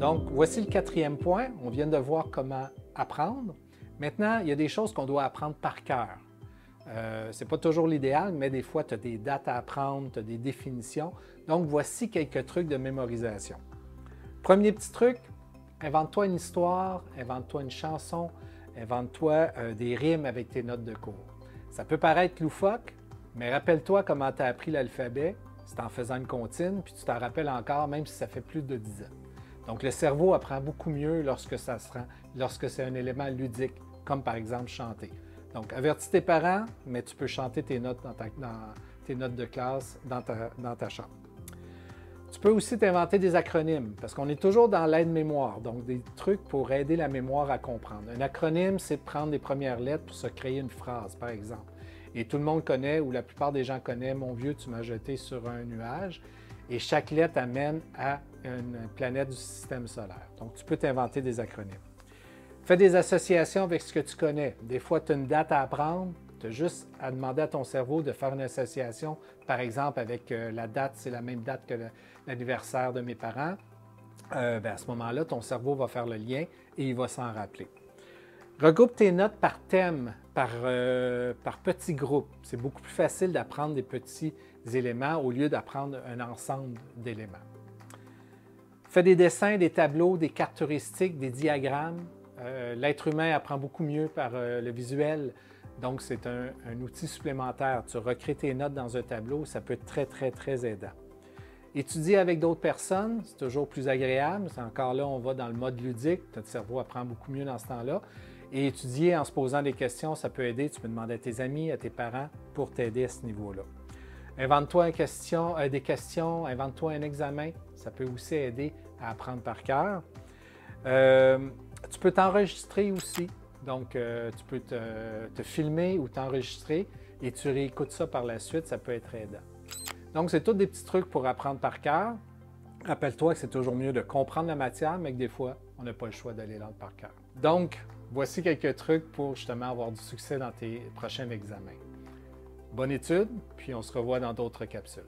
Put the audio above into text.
Donc, voici le quatrième point. On vient de voir comment apprendre. Maintenant, il y a des choses qu'on doit apprendre par cœur. Ce n'est pas toujours l'idéal, mais des fois, tu as des dates à apprendre, tu as des définitions. Donc, voici quelques trucs de mémorisation. Premier petit truc, invente-toi une histoire, invente-toi une chanson, invente-toi des rimes avec tes notes de cours. Ça peut paraître loufoque, mais rappelle-toi comment tu as appris l'alphabet, c'est en faisant une comptine, puis tu t'en rappelles encore, même si ça fait plus de 10 ans. Donc, le cerveau apprend beaucoup mieux lorsque c'est un élément ludique, comme par exemple chanter. Donc, avertis tes parents, mais tu peux chanter tes notes dans tes notes de classe dans ta chambre. Tu peux aussi t'inventer des acronymes, parce qu'on est toujours dans l'aide-mémoire, donc des trucs pour aider la mémoire à comprendre. Un acronyme, c'est de prendre les premières lettres pour se créer une phrase, par exemple. Et tout le monde connaît, ou la plupart des gens connaissent « Mon vieux, tu m'as jeté sur un nuage ». Et chaque lettre amène à une planète du système solaire. Donc, tu peux t'inventer des acronymes. Fais des associations avec ce que tu connais. Des fois, tu as une date à apprendre, tu as juste à demander à ton cerveau de faire une association, par exemple, avec la date, c'est la même date que l'anniversaire de mes parents. À ce moment-là, ton cerveau va faire le lien et il va s'en rappeler. Regroupe tes notes par thème, par petits groupes. C'est beaucoup plus facile d'apprendre des petits éléments au lieu d'apprendre un ensemble d'éléments. Fais des dessins, des tableaux, des cartes heuristiques, des diagrammes. L'être humain apprend beaucoup mieux par le visuel, donc c'est un outil supplémentaire. Tu recrées tes notes dans un tableau, ça peut être très, très, très aidant. Étudier avec d'autres personnes, c'est toujours plus agréable. Encore là, on va dans le mode ludique. Notre cerveau apprend beaucoup mieux dans ce temps-là. Et étudier en se posant des questions, ça peut aider. Tu peux demander à tes amis, à tes parents pour t'aider à ce niveau-là. Invente-toi des questions, invente-toi un examen. Ça peut aussi aider à apprendre par cœur. Tu peux t'enregistrer aussi. Donc, tu peux te filmer ou t'enregistrer et tu réécoutes ça par la suite. Ça peut être aidant. Donc, c'est tous des petits trucs pour apprendre par cœur. Rappelle-toi que c'est toujours mieux de comprendre la matière, mais que des fois, on n'a pas le choix d'aller là par cœur. Donc, voici quelques trucs pour justement avoir du succès dans tes prochains examens. Bonne étude, puis on se revoit dans d'autres capsules.